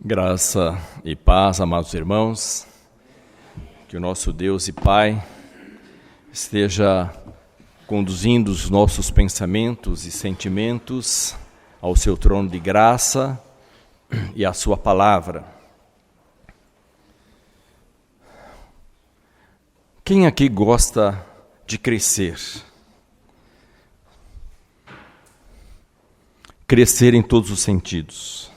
Graça e paz, amados irmãos, que o nosso Deus e Pai esteja conduzindo os nossos pensamentos e sentimentos ao seu trono de graça e à sua palavra. Quem aqui gosta de crescer? Crescer em todos os sentidos.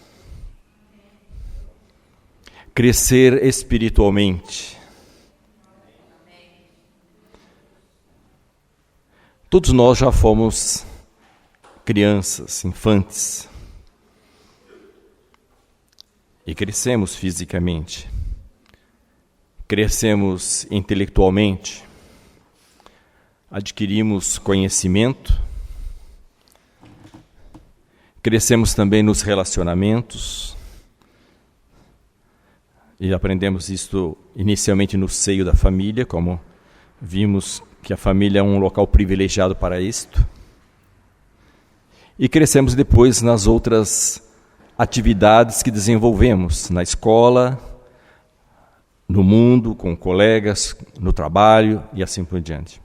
Crescer espiritualmente. Todos nós já fomos crianças, infantes. E crescemos fisicamente. Crescemos intelectualmente. Adquirimos conhecimento. Crescemos também nos relacionamentos. E aprendemos isto inicialmente no seio da família, como vimos que a família é um local privilegiado para isto. E crescemos depois nas outras atividades que desenvolvemos, na escola, no mundo, com colegas, no trabalho e assim por diante.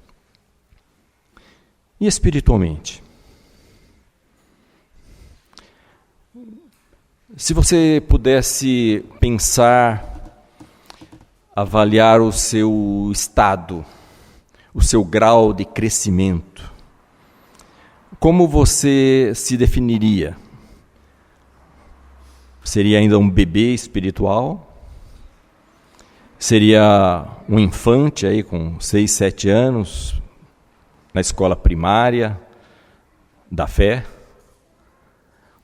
E espiritualmente? Se você pudesse pensar, avaliar o seu estado, o seu grau de crescimento, como você se definiria? Seria ainda um bebê espiritual? Seria um infante aí com 6, 7 anos, na escola primária da fé?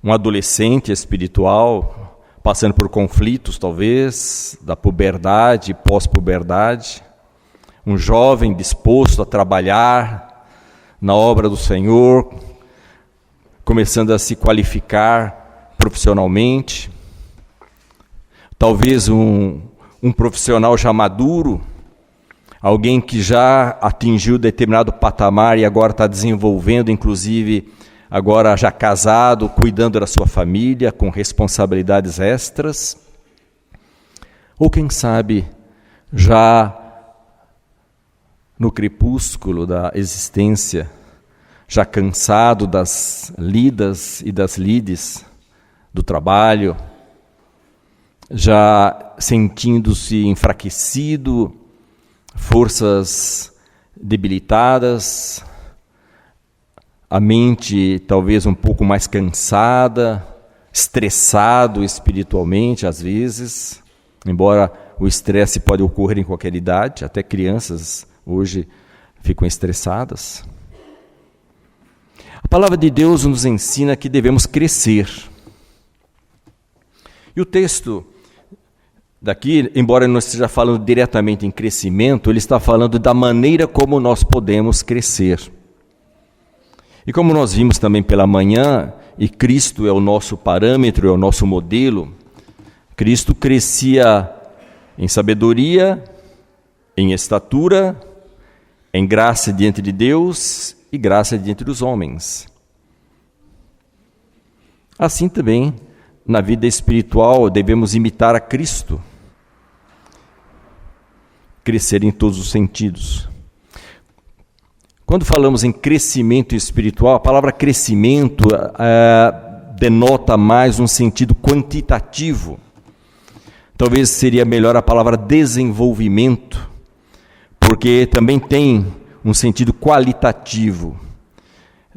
Um adolescente espiritual, passando por conflitos, talvez, da puberdade e pós-puberdade. Um jovem disposto a trabalhar na obra do Senhor, começando a se qualificar profissionalmente. Talvez um profissional já maduro, alguém que já atingiu determinado patamar e agora está desenvolvendo, inclusive, agora já casado, cuidando da sua família, com responsabilidades extras. Ou quem sabe, já no crepúsculo da existência, já cansado das lidas e das lides do trabalho, já sentindo-se enfraquecido, forças debilitadas, a mente talvez um pouco mais cansada, estressado espiritualmente às vezes, embora o estresse pode ocorrer em qualquer idade, até crianças hoje ficam estressadas. A palavra de Deus nos ensina que devemos crescer. E o texto daqui, embora não esteja falando diretamente em crescimento, ele está falando da maneira como nós podemos crescer. E como nós vimos também pela manhã, e Cristo é o nosso parâmetro, é o nosso modelo, Cristo crescia em sabedoria, em estatura, em graça diante de Deus e graça diante dos homens. Assim também, na vida espiritual, devemos imitar a Cristo, crescer em todos os sentidos. Quando falamos em crescimento espiritual, a palavra crescimento denota mais um sentido quantitativo. Talvez seria melhor a palavra desenvolvimento, porque também tem um sentido qualitativo.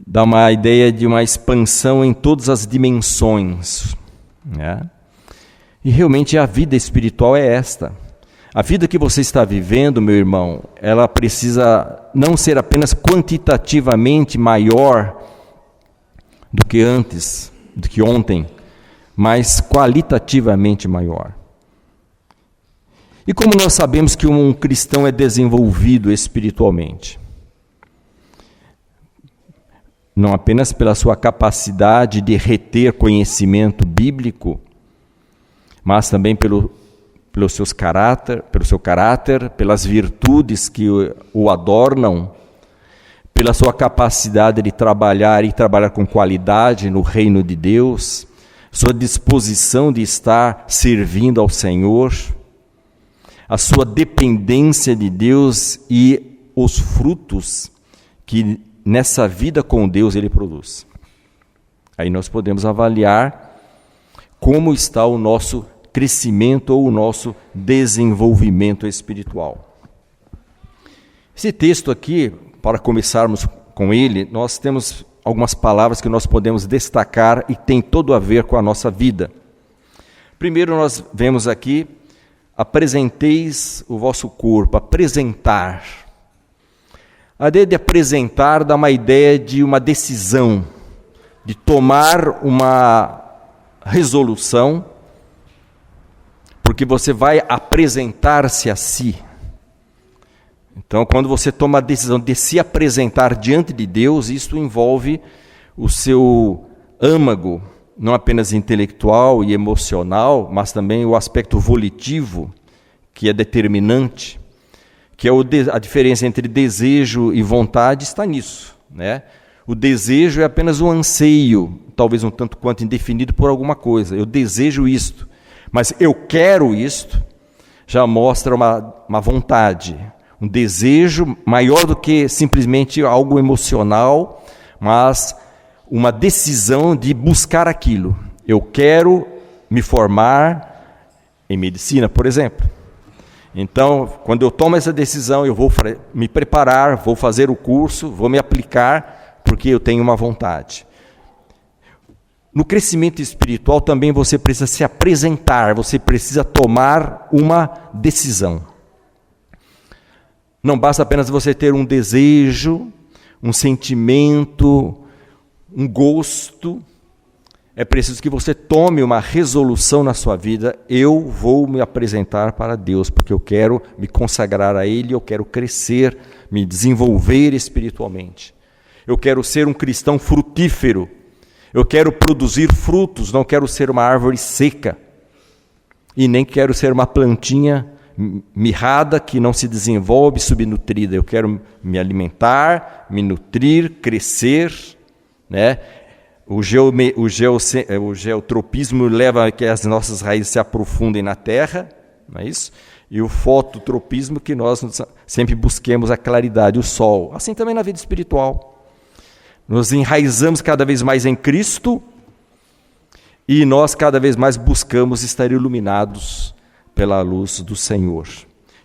Dá uma ideia de uma expansão em todas as dimensões, né? E realmente a vida espiritual é esta. A vida que você está vivendo, meu irmão, ela precisa não ser apenas quantitativamente maior do que antes, do que ontem, mas qualitativamente maior. E como nós sabemos que um cristão é desenvolvido espiritualmente? Não apenas pela sua capacidade de reter conhecimento bíblico, mas também pelo seu caráter, pelas virtudes que o adornam, pela sua capacidade de trabalhar e trabalhar com qualidade no reino de Deus, sua disposição de estar servindo ao Senhor, a sua dependência de Deus e os frutos que nessa vida com Deus ele produz. Aí nós podemos avaliar como está o nosso crescimento ou o nosso desenvolvimento espiritual. Esse texto aqui, para começarmos com ele, nós temos algumas palavras que nós podemos destacar e tem todo a ver com a nossa vida. Primeiro nós vemos aqui, apresenteis o vosso corpo, apresentar. A ideia de apresentar dá uma ideia de uma decisão, de tomar uma resolução, porque você vai apresentar-se a si. Então, quando você toma a decisão de se apresentar diante de Deus, isso envolve o seu âmago, não apenas intelectual e emocional, mas também o aspecto volitivo, que é determinante, que é a diferença entre desejo e vontade está nisso, né? O desejo é apenas um anseio, talvez um tanto quanto indefinido por alguma coisa. Eu desejo isto, mas eu quero isto, já mostra uma vontade, um desejo maior do que simplesmente algo emocional, mas uma decisão de buscar aquilo. Eu quero me formar em medicina, por exemplo. Então, quando eu tomo essa decisão, eu vou me preparar, vou fazer o curso, vou me aplicar, porque eu tenho uma vontade. No crescimento espiritual também você precisa se apresentar, você precisa tomar uma decisão. Não basta apenas você ter um desejo, um sentimento, um gosto. É preciso que você tome uma resolução na sua vida. Eu vou me apresentar para Deus, porque eu quero me consagrar a Ele, eu quero crescer, me desenvolver espiritualmente. Eu quero ser um cristão frutífero. Eu quero produzir frutos, não quero ser uma árvore seca. E nem quero ser uma plantinha mirrada que não se desenvolve, subnutrida. Eu quero me alimentar, me nutrir, crescer, né? O geotropismo leva a que as nossas raízes se aprofundem na terra, não é isso? E o fototropismo que nós sempre busquemos a claridade, o sol. Assim também na vida espiritual. Nos enraizamos cada vez mais em Cristo e nós cada vez mais buscamos estar iluminados pela luz do Senhor.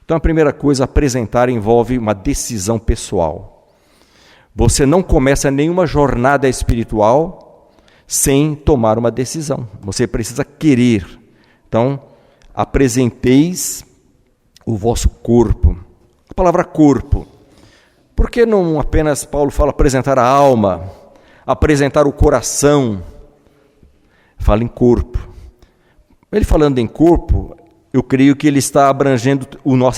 Então a primeira coisa a apresentar envolve uma decisão pessoal. Você não começa nenhuma jornada espiritual sem tomar uma decisão. Você precisa querer. Então, apresenteis o vosso corpo. A palavra corpo. Por que não apenas Paulo fala apresentar a alma, apresentar o coração? Fala em corpo. Ele falando em corpo, eu creio que ele está abrangendo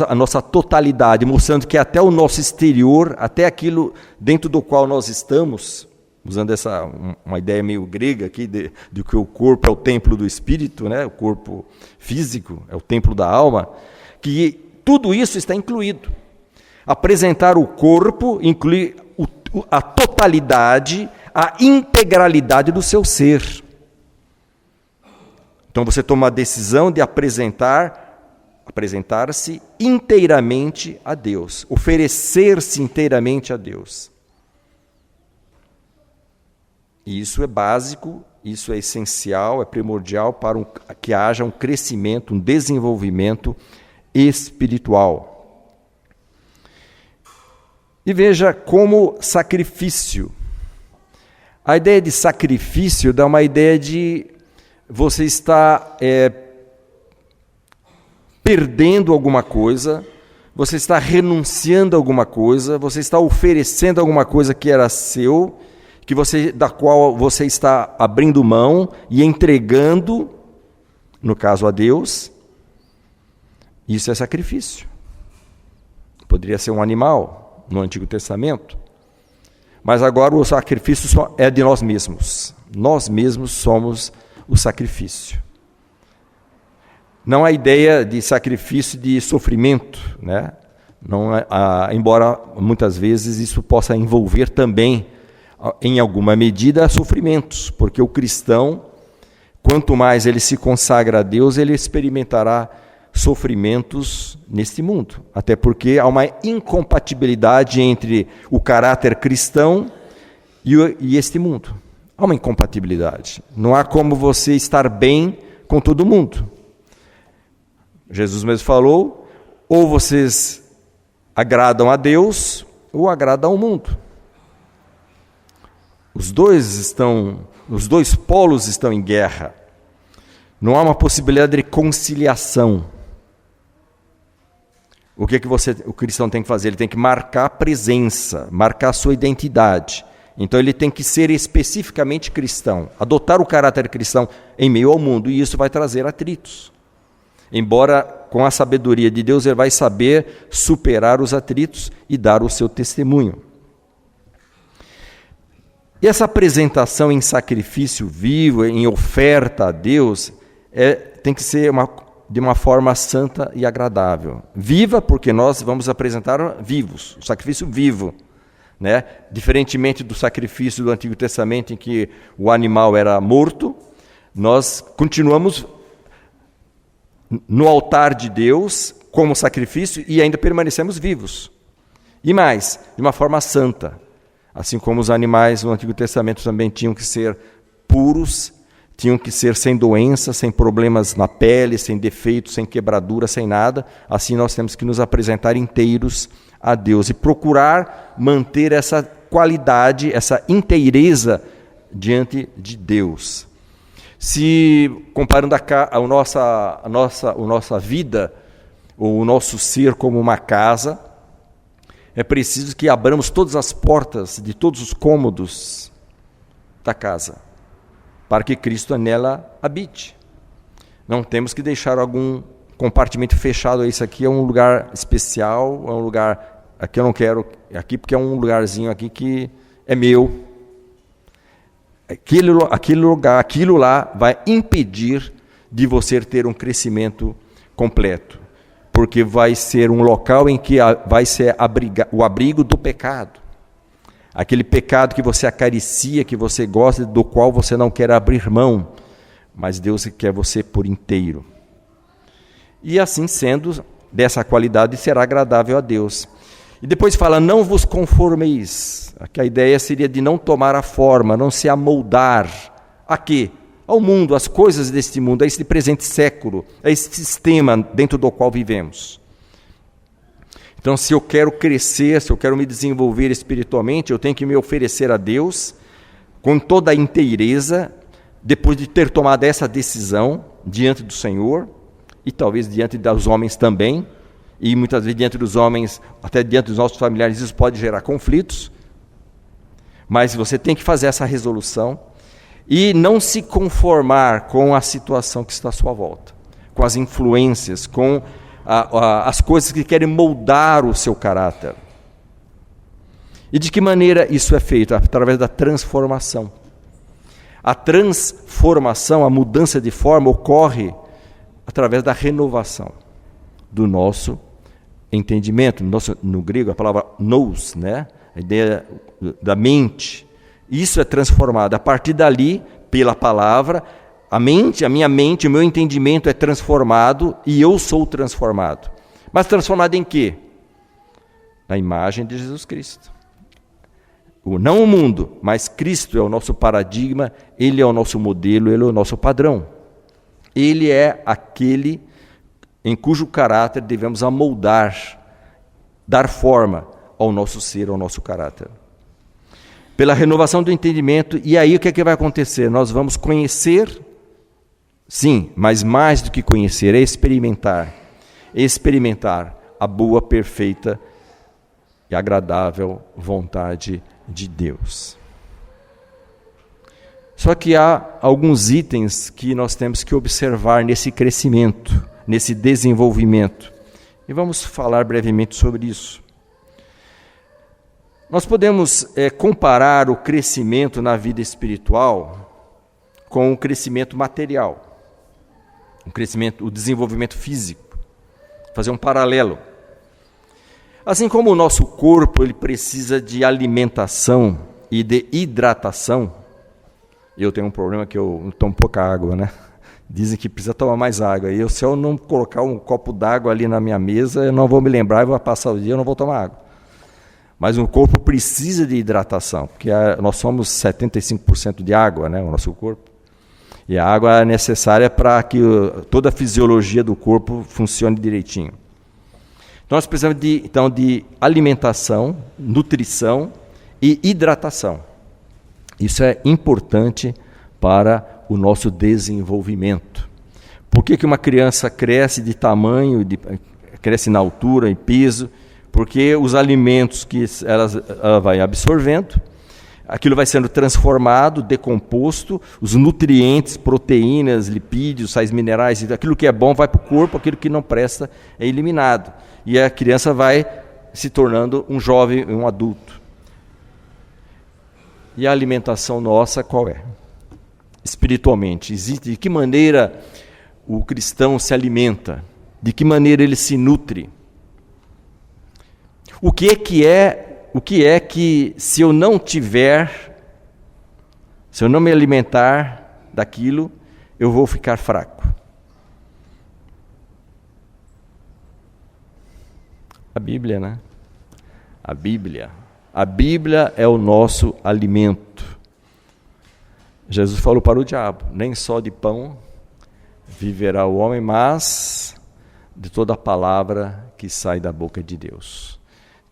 a nossa totalidade, mostrando que até o nosso exterior, até aquilo dentro do qual nós estamos, usando uma ideia meio grega aqui, de que o corpo é o templo do espírito, né? O corpo físico é o templo da alma, que tudo isso está incluído. Apresentar o corpo inclui a totalidade, a integralidade do seu ser. Então você toma a decisão de apresentar-se inteiramente a Deus, oferecer-se inteiramente a Deus. E isso é básico, isso é essencial, é primordial para que haja um crescimento, um desenvolvimento espiritual. E veja como sacrifício. A ideia de sacrifício dá uma ideia de você está perdendo alguma coisa, você está renunciando a alguma coisa, você está oferecendo alguma coisa que era seu, da qual você está abrindo mão e entregando, no caso a Deus. Isso é sacrifício. Poderia ser um animal no Antigo Testamento, mas agora o sacrifício é de nós mesmos. Nós mesmos somos o sacrifício. Não há ideia de sacrifício de sofrimento, né? Não, embora muitas vezes isso possa envolver também, em alguma medida, sofrimentos, porque o cristão, quanto mais ele se consagra a Deus, ele experimentará sofrimentos neste mundo. Até porque há uma incompatibilidade entre o caráter cristão e este mundo. Há uma incompatibilidade. Não há como você estar bem com todo mundo. Jesus mesmo falou, ou vocês agradam a Deus, ou agradam ao mundo. Os dois polos estão em guerra. Não há uma possibilidade de conciliação. O que o cristão tem que fazer? Ele tem que marcar a presença, marcar a sua identidade. Então ele tem que ser especificamente cristão, adotar o caráter cristão em meio ao mundo, e isso vai trazer atritos. Embora com a sabedoria de Deus ele vai saber superar os atritos e dar o seu testemunho. E essa apresentação em sacrifício vivo, em oferta a Deus, tem que ser de uma forma santa e agradável. Viva, porque nós vamos apresentar vivos, o sacrifício vivo. Né? Diferentemente do sacrifício do Antigo Testamento, em que o animal era morto, nós continuamos no altar de Deus como sacrifício e ainda permanecemos vivos. E mais, de uma forma santa. Assim como os animais no Antigo Testamento também tinham que ser puros, tinham que ser sem doença, sem problemas na pele, sem defeitos, sem quebradura, sem nada. Assim nós temos que nos apresentar inteiros a Deus e procurar manter essa qualidade, essa inteireza diante de Deus. Se comparando a nossa vida, ou o nosso ser como uma casa, é preciso que abramos todas as portas de todos os cômodos da casa, para que Cristo nela habite. Não temos que deixar algum compartimento fechado. Isso aqui é um lugar especial, é um lugar, aqui eu não quero, aqui porque é um lugarzinho aqui que é meu. Aquilo lá vai impedir de você ter um crescimento completo, porque vai ser um local em que vai ser o abrigo do pecado. Aquele pecado que você acaricia, que você gosta, do qual você não quer abrir mão, mas Deus quer você por inteiro. E assim sendo, dessa qualidade será agradável a Deus. E depois fala, não vos conformeis. Aqui a ideia seria de não tomar a forma, não se amoldar. A quê? Ao mundo, às coisas deste mundo, a este presente século, a este sistema dentro do qual vivemos. Então, se eu quero crescer, se eu quero me desenvolver espiritualmente, eu tenho que me oferecer a Deus com toda a inteireza, depois de ter tomado essa decisão diante do Senhor, e talvez diante dos homens também, e muitas vezes diante dos homens, até diante dos nossos familiares, isso pode gerar conflitos, mas você tem que fazer essa resolução e não se conformar com a situação que está à sua volta, com as influências, com as coisas que querem moldar o seu caráter. E de que maneira isso é feito? Através da transformação. A transformação, a mudança de forma ocorre através da renovação do nosso entendimento. No grego, a palavra nous, né? A ideia da mente. Isso é transformado. A partir dali, pela palavra, a minha mente, o meu entendimento é transformado e eu sou transformado. Mas transformado em quê? Na imagem de Jesus Cristo. Não o mundo, mas Cristo é o nosso paradigma, Ele é o nosso modelo, Ele é o nosso padrão. Ele é aquele em cujo caráter devemos amoldar, dar forma ao nosso ser, ao nosso caráter. Pela renovação do entendimento, e aí o que é que vai acontecer? Nós vamos conhecer, sim, mas mais do que conhecer, é experimentar a boa, perfeita e agradável vontade de Deus. Só que há alguns itens que nós temos que observar nesse crescimento, nesse desenvolvimento. E vamos falar brevemente sobre isso. Nós podemos comparar o crescimento na vida espiritual com o crescimento material, o desenvolvimento físico, fazer um paralelo. Assim como o nosso corpo ele precisa de alimentação e de hidratação, Eu tenho um problema que eu tomo pouca água, né? Dizem que precisa tomar mais água. E se eu não colocar um copo d'água ali na minha mesa, eu não vou me lembrar, eu vou passar o dia, eu não vou tomar água. Mas o corpo precisa de hidratação, porque nós somos 75% de água, né, o nosso corpo. E a água é necessária para que toda a fisiologia do corpo funcione direitinho. Então nós precisamos de alimentação, nutrição e hidratação. Isso é importante para o nosso desenvolvimento. Por que uma criança cresce de tamanho, cresce na altura, em peso? Porque os alimentos que ela vai absorvendo, aquilo vai sendo transformado, decomposto, os nutrientes, proteínas, lipídios, sais minerais, aquilo que é bom vai para o corpo, aquilo que não presta é eliminado. E a criança vai se tornando um jovem, um adulto. E a alimentação nossa qual é? Espiritualmente, de que maneira o cristão se alimenta? De que maneira ele se nutre? O que é que se eu não me alimentar daquilo, eu vou ficar fraco? A Bíblia, né? A Bíblia é o nosso alimento. Jesus falou para o diabo: nem só de pão viverá o homem, mas de toda a palavra que sai da boca de Deus.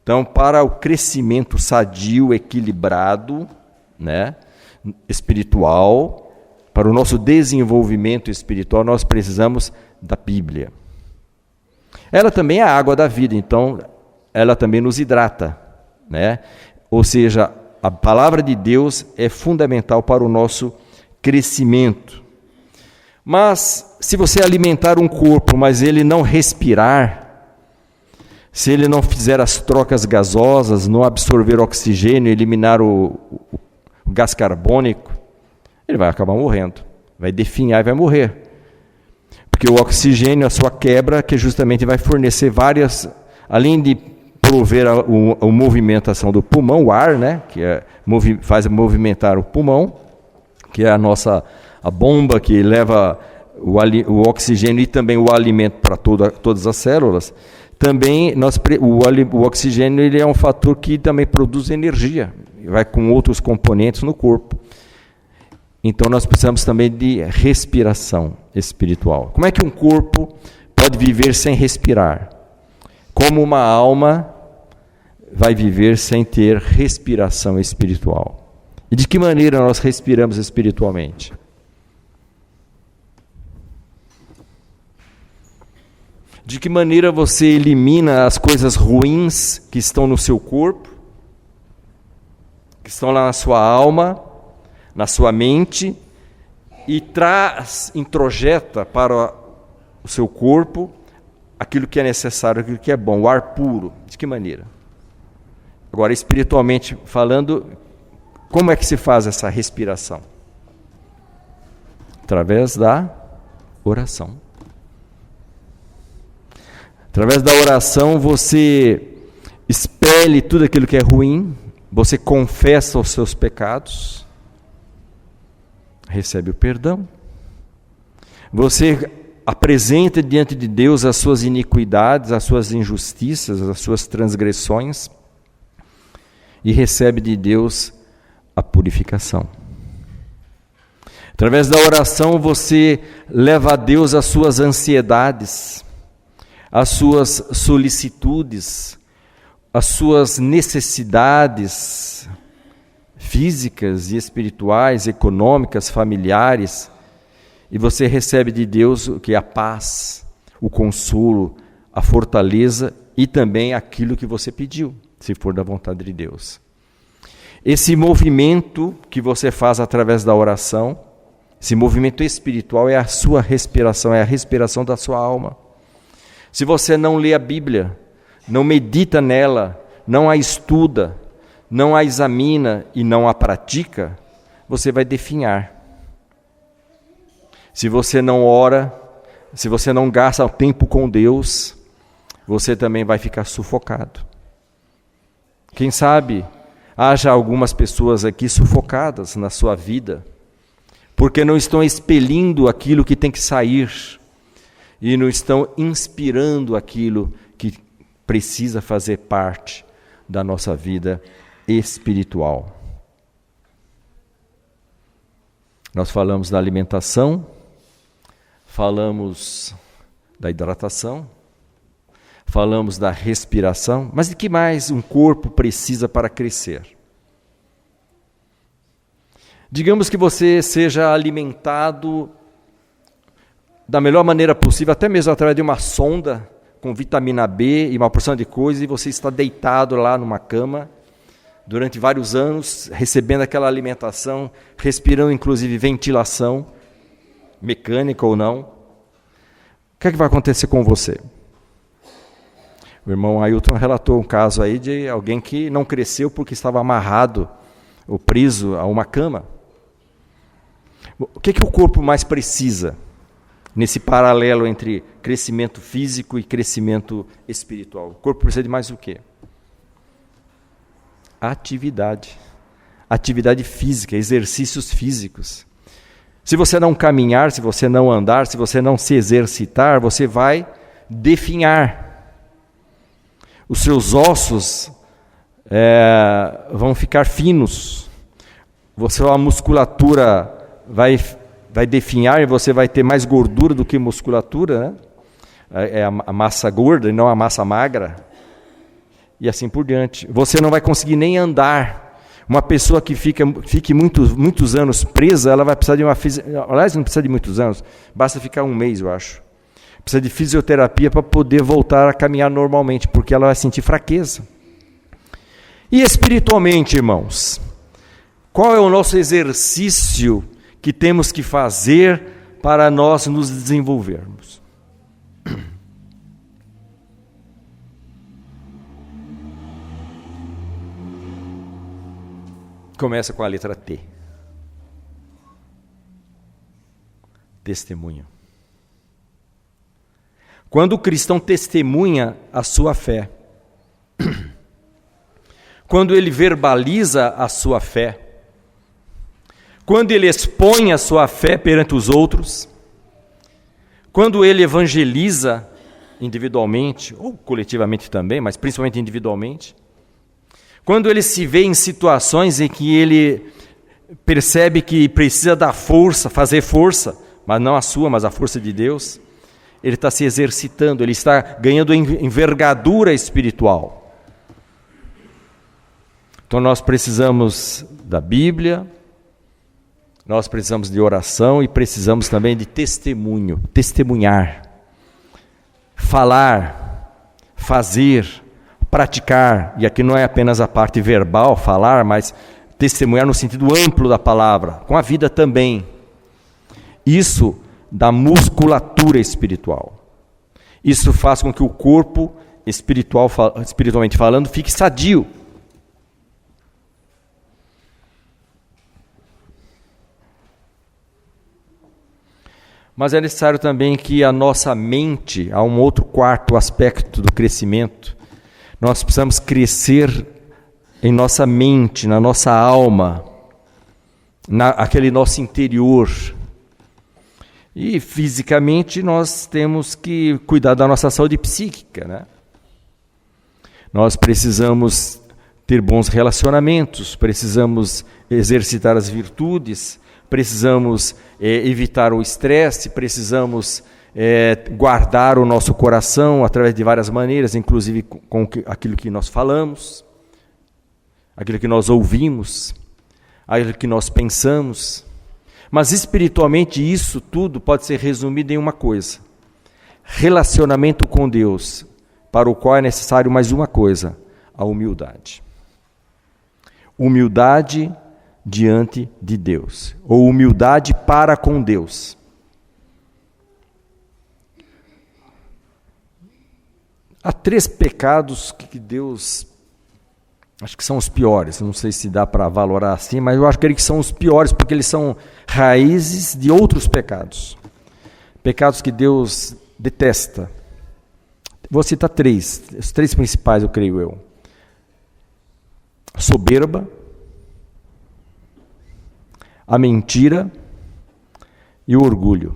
Então, para o crescimento sadio, equilibrado, né, espiritual, para o nosso desenvolvimento espiritual, nós precisamos da Bíblia. Ela também é a água da vida, então ela também nos hidrata, né? Ou seja, a palavra de Deus é fundamental para o nosso crescimento. Mas se você alimentar um corpo, mas ele não respirar, se ele não fizer as trocas gasosas, não absorver oxigênio, eliminar o gás carbônico, ele vai acabar morrendo, vai definhar e vai morrer. Porque o oxigênio, a sua quebra, que justamente vai fornecer várias, além de prover a movimentação do pulmão, o ar, né, que faz movimentar o pulmão, que é a bomba que leva o oxigênio e também o alimento para todas as células. Também o oxigênio ele é um fator que também produz energia, vai com outros componentes no corpo. Então nós precisamos também de respiração espiritual. Como é que um corpo pode viver sem respirar? Como uma alma vai viver sem ter respiração espiritual? E de que maneira nós respiramos espiritualmente? De que maneira você elimina as coisas ruins que estão no seu corpo, que estão lá na sua alma, na sua mente, e introjeta para o seu corpo aquilo que é necessário, aquilo que é bom, o ar puro. De que maneira? Agora, espiritualmente falando, como é que se faz essa respiração? Através da oração. Através da oração você expele tudo aquilo que é ruim, você confessa os seus pecados, recebe o perdão, você apresenta diante de Deus as suas iniquidades, as suas injustiças, as suas transgressões e recebe de Deus a purificação. Através da oração você leva a Deus as suas ansiedades, as suas solicitudes, as suas necessidades físicas e espirituais, econômicas, familiares, e você recebe de Deus o que é a paz, o consolo, a fortaleza e também aquilo que você pediu, se for da vontade de Deus. Esse movimento que você faz através da oração, esse movimento espiritual é a sua respiração, é a respiração da sua alma. Se você não lê a Bíblia, não medita nela, não a estuda, não a examina e não a pratica, você vai definhar. Se você não ora, se você não gasta tempo com Deus, você também vai ficar sufocado. Quem sabe haja algumas pessoas aqui sufocadas na sua vida, porque não estão expelindo aquilo que tem que sair e não estão inspirando aquilo que precisa fazer parte da nossa vida espiritual. Nós falamos da alimentação, falamos da hidratação, falamos da respiração, mas de que mais um corpo precisa para crescer? Digamos que você seja alimentado da melhor maneira possível, até mesmo através de uma sonda com vitamina B e uma porção de coisas, e você está deitado lá numa cama durante vários anos, recebendo aquela alimentação, respirando inclusive ventilação, mecânica ou não. O que é que vai acontecer com você? O irmão Ailton relatou um caso aí de alguém que não cresceu porque estava amarrado ou preso a uma cama. O que é que o corpo mais precisa nesse paralelo entre crescimento físico e crescimento espiritual? O corpo precisa de mais o quê? Atividade. Atividade física, exercícios físicos. Se você não caminhar, se você não andar, se você não se exercitar, você vai definhar. Os seus ossos vão ficar finos. A musculatura vai definhar e você vai ter mais gordura do que musculatura, né? É a massa gorda e não a massa magra. E assim por diante. Você não vai conseguir nem andar. Uma pessoa que fique muitos anos presa, ela vai precisar de uma aliás, não precisa de muitos anos, basta ficar um mês, eu acho. Precisa de fisioterapia para poder voltar a caminhar normalmente, porque ela vai sentir fraqueza. E espiritualmente, irmãos, qual é o nosso exercício que temos que fazer para nós nos desenvolvermos? Começa com a letra T. Testemunho. Quando o cristão testemunha a sua fé, quando ele verbaliza a sua fé, quando ele expõe a sua fé perante os outros, quando ele evangeliza individualmente, ou coletivamente também, mas principalmente individualmente, quando ele se vê em situações em que ele percebe que precisa da força, fazer força, mas não a sua, mas a força de Deus, ele está se exercitando, ele está ganhando envergadura espiritual. Então nós precisamos da Bíblia, nós precisamos de oração e precisamos também de testemunho, testemunhar, falar, fazer, praticar, e aqui não é apenas a parte verbal, falar, mas testemunhar no sentido amplo da palavra, com a vida também. Isso dá musculatura espiritual. Isso faz com que o corpo, espiritualmente falando, fique sadio. Mas é necessário também que a nossa mente, há um outro quarto aspecto do crescimento, nós precisamos crescer em nossa mente, na nossa alma, naquele nosso interior. E fisicamente nós temos que cuidar da nossa saúde psíquica, né? Nós precisamos ter bons relacionamentos, precisamos exercitar as virtudes, precisamos evitar o estresse, precisamos guardar o nosso coração através de várias maneiras, inclusive com aquilo que nós falamos, aquilo que nós ouvimos, aquilo que nós pensamos. Mas espiritualmente isso tudo pode ser resumido em uma coisa: relacionamento com Deus, para o qual é necessário mais uma coisa: a humildade. Humildade diante de Deus, ou humildade para com Deus. Há 3 pecados que Deus, acho que são os piores, não sei se dá para valorar assim, mas eu acho que eles são os piores, porque eles são raízes de outros pecados. Pecados que Deus detesta. Vou citar 3, os 3 principais, eu creio eu. A soberba, a mentira e o orgulho.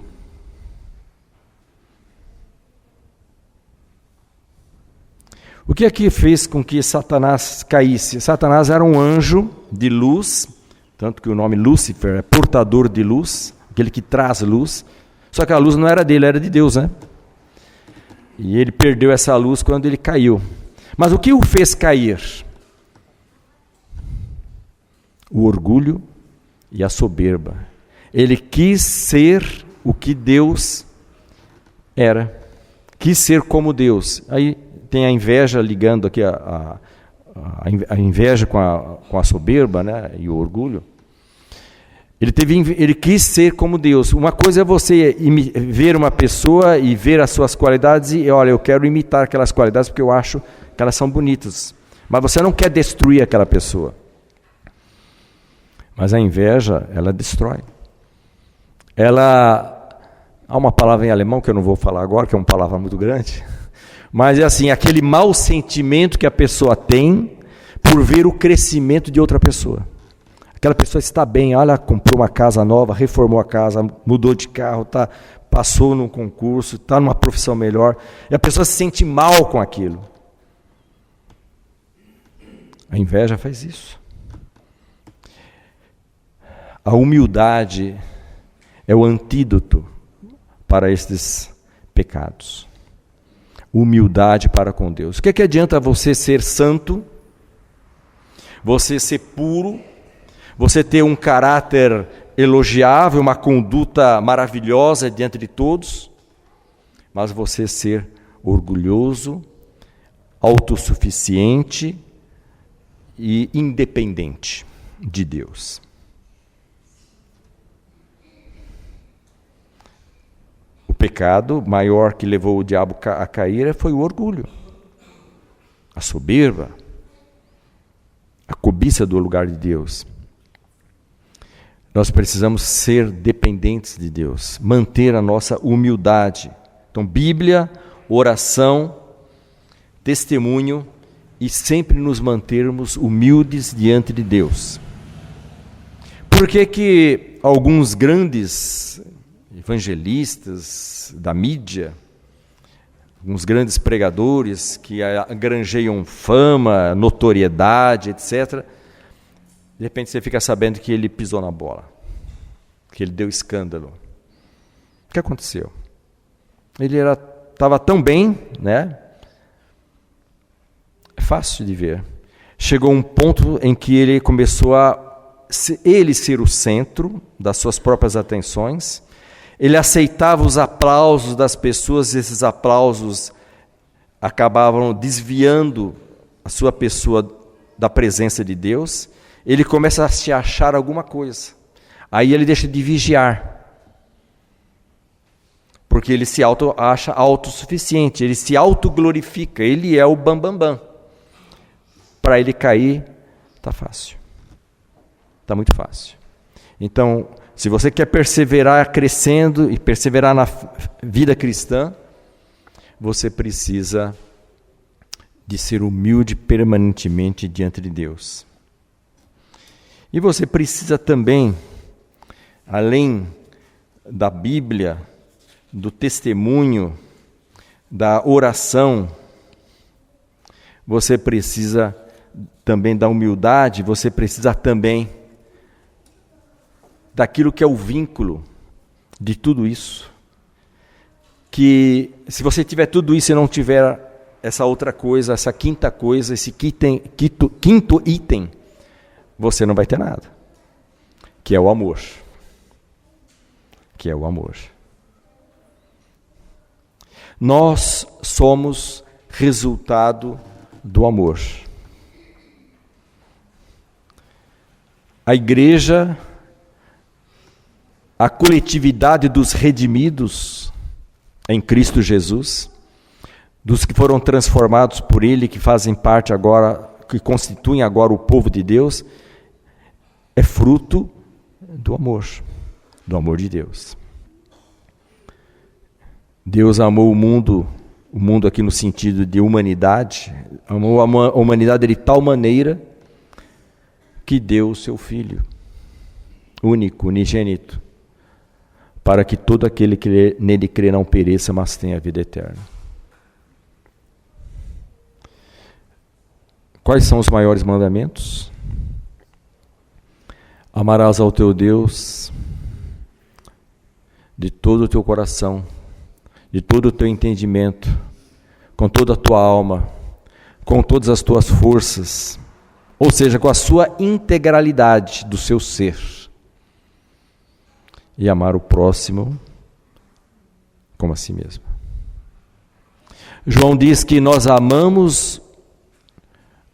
O que aqui fez com que Satanás caísse? Satanás era um anjo de luz, tanto que o nome Lúcifer é portador de luz, aquele que traz luz, só que a luz não era dele, era de Deus, né? E ele perdeu essa luz quando ele caiu. Mas o que o fez cair? O orgulho e a soberba. Ele quis ser o que Deus era, quis ser como Deus. Aí tem a inveja ligando aqui, a inveja com a soberba, né, e o orgulho. Ele quis ser como Deus. Uma coisa é você ver uma pessoa e ver as suas qualidades e, olha, eu quero imitar aquelas qualidades porque eu acho que elas são bonitas. Mas você não quer destruir aquela pessoa. Mas a inveja, ela destrói. Há uma palavra em alemão que eu não vou falar agora, que é uma palavra muito grande, mas é assim, aquele mau sentimento que a pessoa tem por ver o crescimento de outra pessoa. Aquela pessoa está bem, olha, comprou uma casa nova, reformou a casa, mudou de carro, passou num concurso, está numa profissão melhor, e a pessoa se sente mal com aquilo. A inveja faz isso. A humildade é o antídoto para estes pecados. Humildade para com Deus. O que adianta você ser santo, você ser puro, você ter um caráter elogiável, uma conduta maravilhosa diante de todos, mas você ser orgulhoso, autossuficiente e independente de Deus. O pecado maior que levou o diabo a cair foi o orgulho, a soberba, a cobiça do lugar de Deus. Nós precisamos ser dependentes de Deus, manter a nossa humildade. Então, Bíblia, oração, testemunho e sempre nos mantermos humildes diante de Deus. Por que alguns grandes evangelistas da mídia, alguns grandes pregadores que granjeiam fama, notoriedade, etc., de repente você fica sabendo que ele pisou na bola, que ele deu escândalo. O que aconteceu? Ele estava tão bem, né? É fácil de ver. Chegou um ponto em que ele começou ele ser o centro das suas próprias atenções. Ele aceitava os aplausos das pessoas, e esses aplausos acabavam desviando a sua pessoa da presença de Deus. Ele começa a se achar alguma coisa. Aí ele deixa de vigiar. Porque ele se acha autossuficiente, ele se autoglorifica, ele é o bambambam. Para ele cair, está fácil. Está muito fácil. Então, se você quer perseverar crescendo e perseverar na vida cristã, você precisa de ser humilde permanentemente diante de Deus. E você precisa também, além da Bíblia, do testemunho, da oração, você precisa também da humildade, você precisa também daquilo que é o vínculo de tudo isso. Que se você tiver tudo isso e não tiver essa outra coisa, essa quinta coisa, esse quinto item, você não vai ter nada. Que é o amor. Que é o amor. Nós somos resultado do amor. A igreja, a coletividade dos redimidos em Cristo Jesus, dos que foram transformados por Ele, que fazem parte agora, que constituem agora o povo de Deus, é fruto do amor de Deus. Deus amou o mundo aqui no sentido de humanidade, amou a humanidade de tal maneira que deu o seu Filho, único, unigênito, para que todo aquele que nele crê não pereça, mas tenha a vida eterna. Quais são os maiores mandamentos? Amarás ao teu Deus de todo o teu coração, de todo o teu entendimento, com toda a tua alma, com todas as tuas forças, ou seja, com a sua integralidade do seu ser. E amar o próximo como a si mesmo. João diz que nós amamos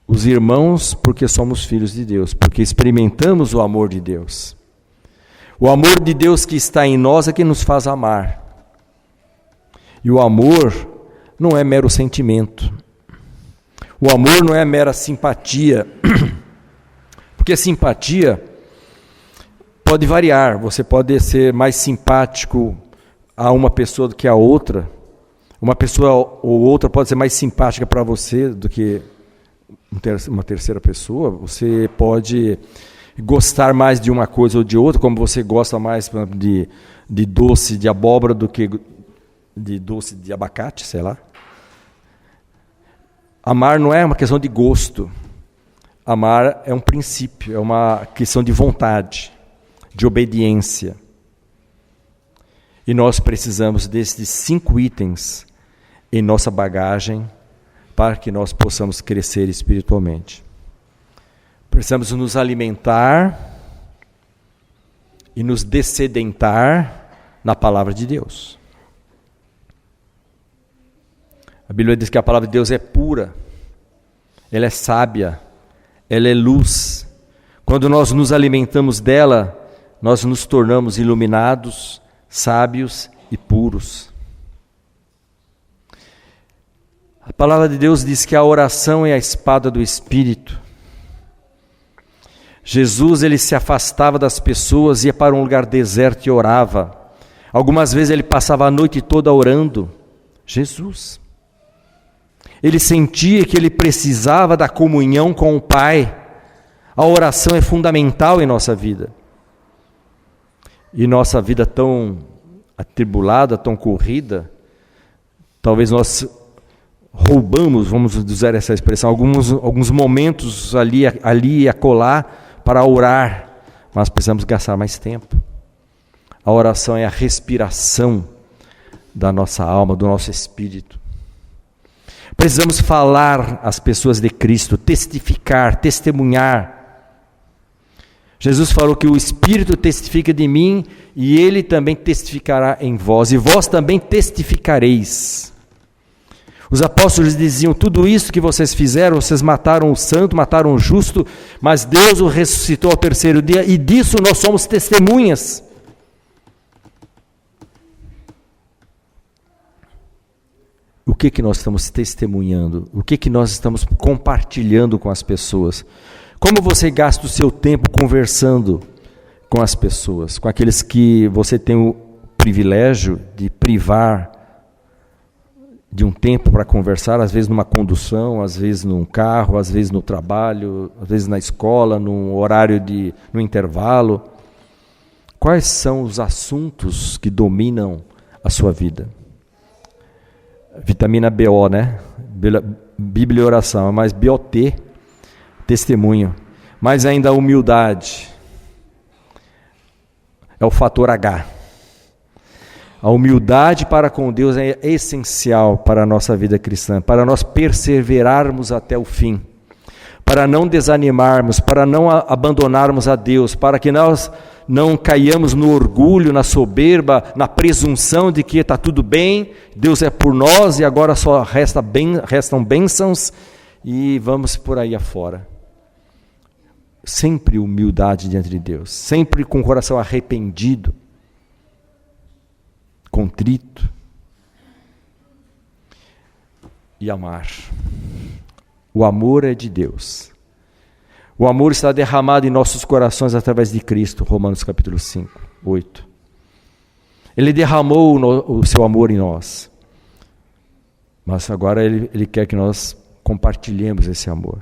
os irmãos porque somos filhos de Deus, porque experimentamos o amor de Deus. O amor de Deus que está em nós é que nos faz amar. E o amor não é mero sentimento. O amor não é mera simpatia. Porque a simpatia pode variar. Você pode ser mais simpático a uma pessoa do que a outra. Uma pessoa ou outra pode ser mais simpática para você do que uma terceira pessoa. Você pode gostar mais de uma coisa ou de outra, como você gosta mais de doce de abóbora do que de doce de abacate, sei lá. Amar não é uma questão de gosto. Amar é um princípio, é uma questão de vontade, de obediência. E nós precisamos desses 5 itens em nossa bagagem para que nós possamos crescer espiritualmente. Precisamos nos alimentar e nos dessedentar na palavra de Deus. A Bíblia diz que a palavra de Deus é pura, ela é sábia, ela é luz. Quando nós nos alimentamos dela, nós nos tornamos iluminados, sábios e puros. A palavra de Deus diz que a oração é a espada do Espírito. Jesus, ele se afastava das pessoas, ia para um lugar deserto e orava. Algumas vezes ele passava a noite toda orando. Jesus. Ele sentia que ele precisava da comunhão com o Pai. A oração é fundamental em nossa vida. E nossa vida tão atribulada, tão corrida, talvez nós roubamos, vamos usar essa expressão, alguns momentos ali e acolá para orar, mas precisamos gastar mais tempo. A oração é a respiração da nossa alma, do nosso espírito. Precisamos falar às pessoas de Cristo, testificar, testemunhar. Jesus falou que o Espírito testifica de mim e Ele também testificará em vós, e vós também testificareis. Os apóstolos diziam, tudo isso que vocês fizeram, vocês mataram o santo, mataram o justo, mas Deus o ressuscitou ao terceiro dia, e disso nós somos testemunhas. O que nós estamos testemunhando? O que nós estamos compartilhando com as pessoas? Como você gasta o seu tempo conversando com as pessoas, com aqueles que você tem o privilégio de privar de um tempo para conversar, às vezes numa condução, às vezes num carro, às vezes no trabalho, às vezes na escola, num horário no intervalo. Quais são os assuntos que dominam a sua vida? Vitamina BO, né? Bíblia e oração, mas BOT, testemunho. Mas ainda a humildade é o fator H. A humildade para com Deus é essencial para a nossa vida cristã, para nós perseverarmos até o fim, para não desanimarmos, para não abandonarmos a Deus, para que nós não caiamos no orgulho, na soberba, na presunção de que está tudo bem, Deus é por nós e agora só restam bênçãos e vamos por aí afora. Sempre humildade diante de Deus, sempre com o coração arrependido, contrito, e amar. O amor é de Deus. O amor está derramado em nossos corações através de Cristo, Romanos capítulo 5, 8. Ele derramou o seu amor em nós, mas agora Ele quer que nós compartilhemos esse amor.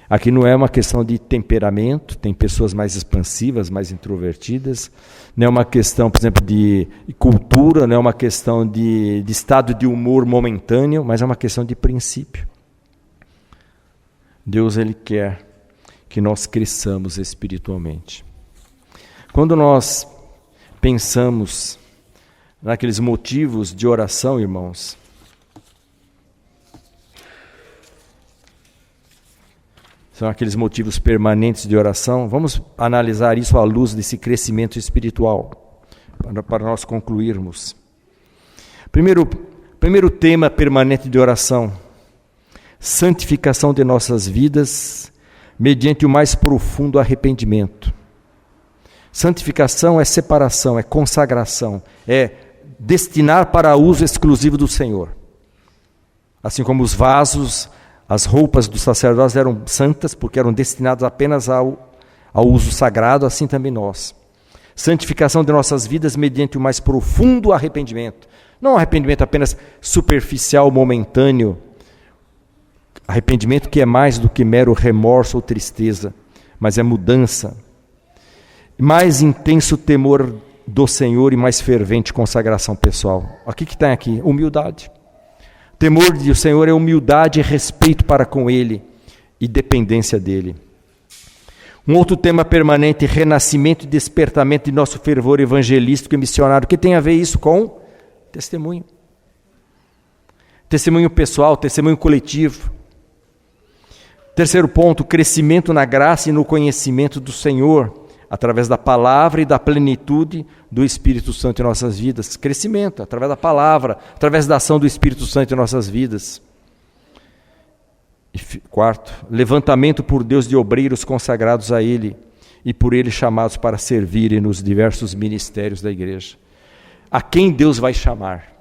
Aqui não é uma questão de temperamento, tem pessoas mais expansivas, mais introvertidas, não é uma questão, por exemplo, de cultura, não é uma questão de estado de humor momentâneo, mas é uma questão de princípio. Deus, Ele quer que nós cresçamos espiritualmente. Quando nós pensamos naqueles motivos de oração, irmãos, são aqueles motivos permanentes de oração, vamos analisar isso à luz desse crescimento espiritual, para nós concluirmos. Primeiro tema permanente de oração: santificação de nossas vidas mediante o mais profundo arrependimento. Santificação é separação, é consagração, é destinar para uso exclusivo do Senhor. Assim como os vasos, as roupas dos sacerdotes eram santas porque eram destinadas apenas ao uso sagrado, assim também nós. Santificação de nossas vidas mediante o mais profundo arrependimento. Não um arrependimento apenas superficial, momentâneo. Arrependimento que é mais do que mero remorso ou tristeza, mas é mudança. Mais intenso temor do Senhor e mais fervente consagração pessoal. O que está aqui? Humildade. Temor do Senhor é humildade e respeito para com Ele e dependência dEle. Um outro tema permanente: renascimento e despertamento de nosso fervor evangelístico e missionário. O que tem a ver isso com testemunho? Testemunho pessoal, testemunho coletivo. Terceiro ponto: crescimento na graça e no conhecimento do Senhor, através da palavra e da plenitude do Espírito Santo em nossas vidas. Crescimento, através da palavra, através da ação do Espírito Santo em nossas vidas. E quarto, levantamento por Deus de obreiros consagrados a Ele e por Ele chamados para servirem nos diversos ministérios da igreja. A quem Deus vai chamar?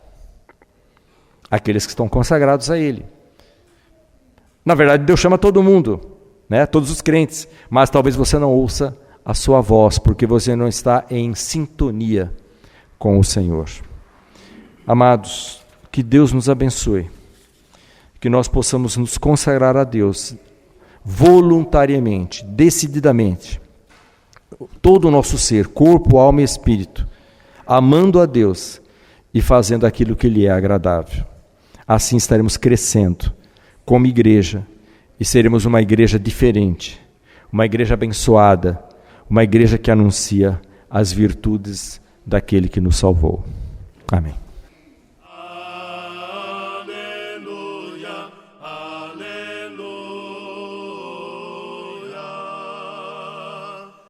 Aqueles que estão consagrados a Ele. Na verdade, Deus chama todo mundo, né? Todos os crentes, mas talvez você não ouça a sua voz, porque você não está em sintonia com o Senhor. Amados, que Deus nos abençoe, que nós possamos nos consagrar a Deus voluntariamente, decididamente, todo o nosso ser, corpo, alma e espírito, amando a Deus e fazendo aquilo que lhe é agradável. Assim estaremos crescendo como igreja e seremos uma igreja diferente, uma igreja abençoada, uma igreja que anuncia as virtudes daquele que nos salvou. Amém.